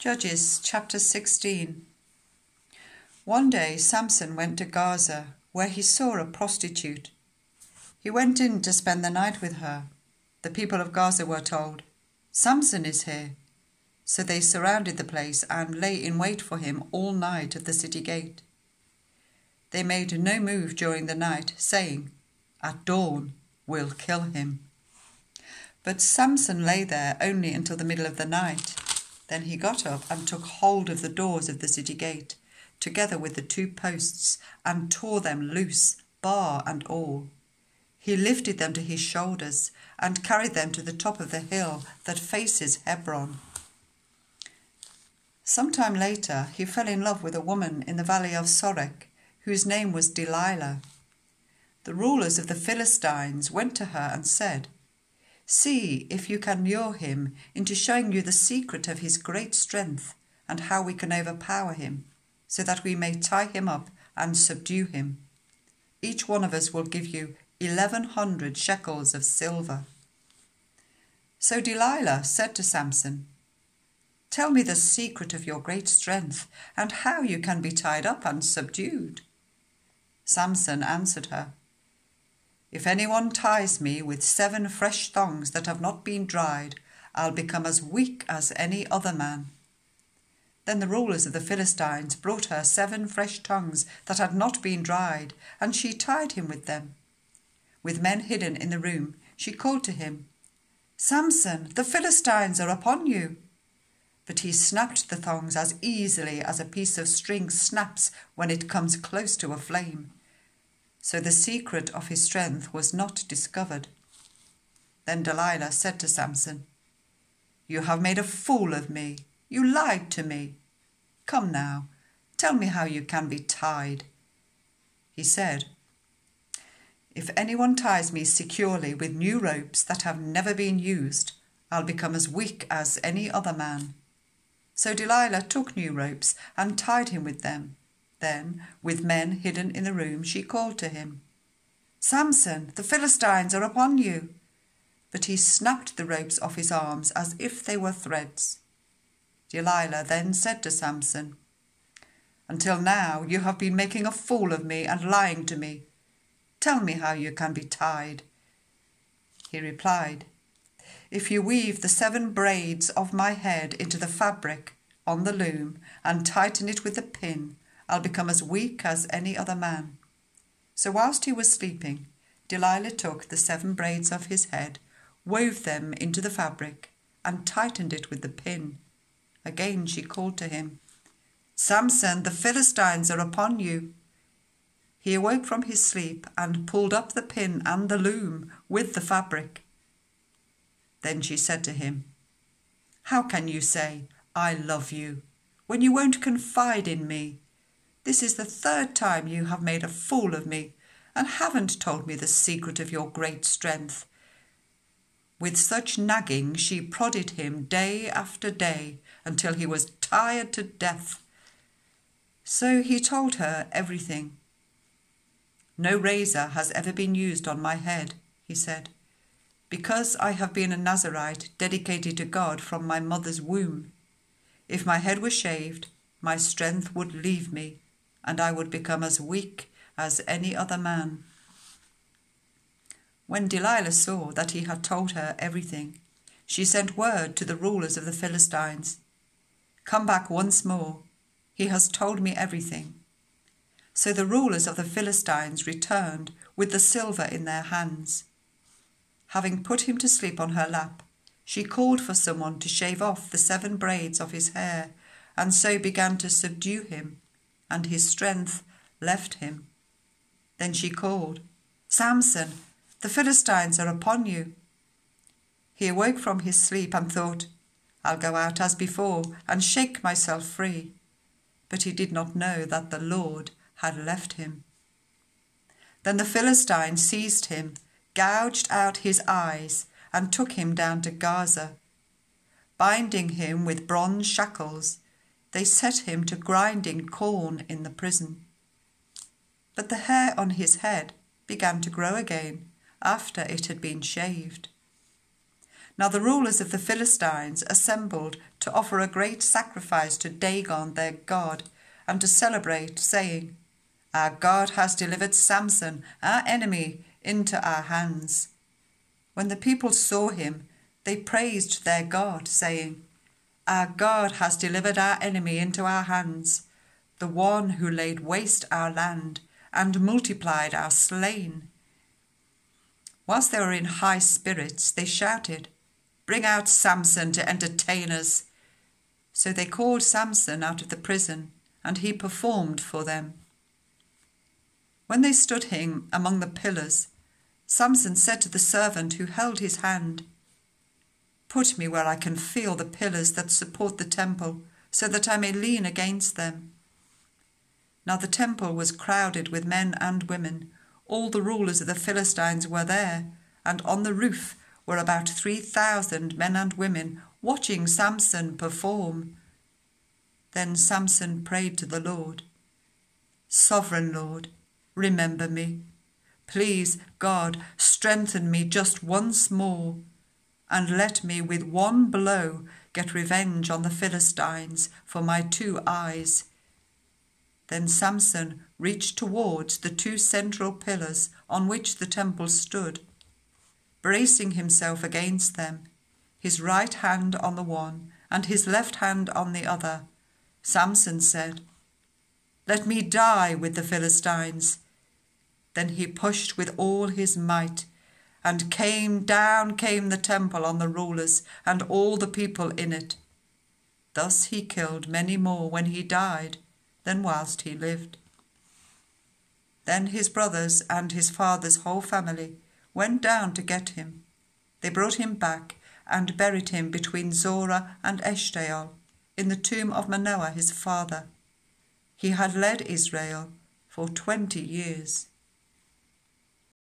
Judges chapter 16. One day Samson went to Gaza, where he saw a prostitute. He went in to spend the night with her. The people of Gaza were told, "Samson is here." So they surrounded the place and lay in wait for him all night at the city gate. They made no move during the night, saying, "At dawn we'll kill him." But Samson lay there only until the middle of the night. Then he got up and took hold of the doors of the city gate, together with the 2 posts, and tore them loose, bar and all. He lifted them to his shoulders and carried them to the top of the hill that faces Hebron. Sometime later he fell in love with a woman in the valley of Sorek, whose name was Delilah. The rulers of the Philistines went to her and said, "See if you can lure him into showing you the secret of his great strength and how we can overpower him, so that we may tie him up and subdue him. Each one of us will give you 1,100 shekels of silver." So Delilah said to Samson, "Tell me the secret of your great strength and how you can be tied up and subdued." Samson answered her, "If anyone ties me with 7 fresh thongs that have not been dried, I'll become as weak as any other man." Then the rulers of the Philistines brought her 7 fresh tongues that had not been dried, and she tied him with them. With men hidden in the room, she called to him, "Samson, the Philistines are upon you." But he snapped the thongs as easily as a piece of string snaps when it comes close to a flame. So the secret of his strength was not discovered. Then Delilah said to Samson, "You have made a fool of me. You lied to me. Come now, tell me how you can be tied." He said, "If anyone ties me securely with new ropes that have never been used, I'll become as weak as any other man." So Delilah took new ropes and tied him with them. Then, with men hidden in the room, she called to him, "Samson, the Philistines are upon you." But he snapped the ropes off his arms as if they were threads. Delilah then said to Samson, "Until now you have been making a fool of me and lying to me. Tell me how you can be tied." He replied, "If you weave the 7 braids of my head into the fabric on the loom and tighten it with a pin, I'll become as weak as any other man." So whilst he was sleeping, Delilah took the 7 braids of his head, wove them into the fabric, and tightened it with the pin. Again she called to him, "Samson, the Philistines are upon you." He awoke from his sleep and pulled up the pin and the loom with the fabric. Then she said to him, "How can you say, 'I love you,' when you won't confide in me? This is the 3rd time you have made a fool of me and haven't told me the secret of your great strength." With such nagging she prodded him day after day until he was tired to death. So he told her everything. "No razor has ever been used on my head," he said, "because I have been a Nazirite dedicated to God from my mother's womb. If my head was shaved, my strength would leave me, and I would become as weak as any other man." When Delilah saw that he had told her everything, she sent word to the rulers of the Philistines, "Come back once more. He has told me everything." So the rulers of the Philistines returned with the silver in their hands. Having put him to sleep on her lap, she called for someone to shave off the 7 braids of his hair, and so began to subdue him, and his strength left him. Then she called, "Samson, the Philistines are upon you." He awoke from his sleep and thought, "I'll go out as before and shake myself free." But he did not know that the Lord had left him. Then the Philistines seized him, gouged out his eyes, and took him down to Gaza. Binding him with bronze shackles, they set him to grinding corn in the prison. But the hair on his head began to grow again after it had been shaved. Now the rulers of the Philistines assembled to offer a great sacrifice to Dagon their god, and to celebrate, saying, "Our God has delivered Samson, our enemy, into our hands." When the people saw him, they praised their God, saying, "Our God has delivered our enemy into our hands, the one who laid waste our land and multiplied our slain." Whilst they were in high spirits, they shouted, "Bring out Samson to entertain us." So they called Samson out of the prison, and he performed for them. When they stood him among the pillars, Samson said to the servant who held his hand, "Put me where I can feel the pillars that support the temple, so that I may lean against them." Now the temple was crowded with men and women. All the rulers of the Philistines were there, and on the roof were about 3,000 men and women watching Samson perform. Then Samson prayed to the Lord, "Sovereign Lord, remember me. Please, God, strengthen me just once more, and let me with one blow get revenge on the Philistines for my 2 eyes." Then Samson reached towards the 2 central pillars on which the temple stood. Bracing himself against them, his right hand on the one and his left hand on the other, Samson said, "Let me die with the Philistines." Then he pushed with all his might, and down came the temple on the rulers and all the people in it. Thus he killed many more when he died than whilst he lived. Then his brothers and his father's whole family went down to get him. They brought him back and buried him between Zorah and Eshtaol in the tomb of Manoah his father. He had led Israel for 20 years.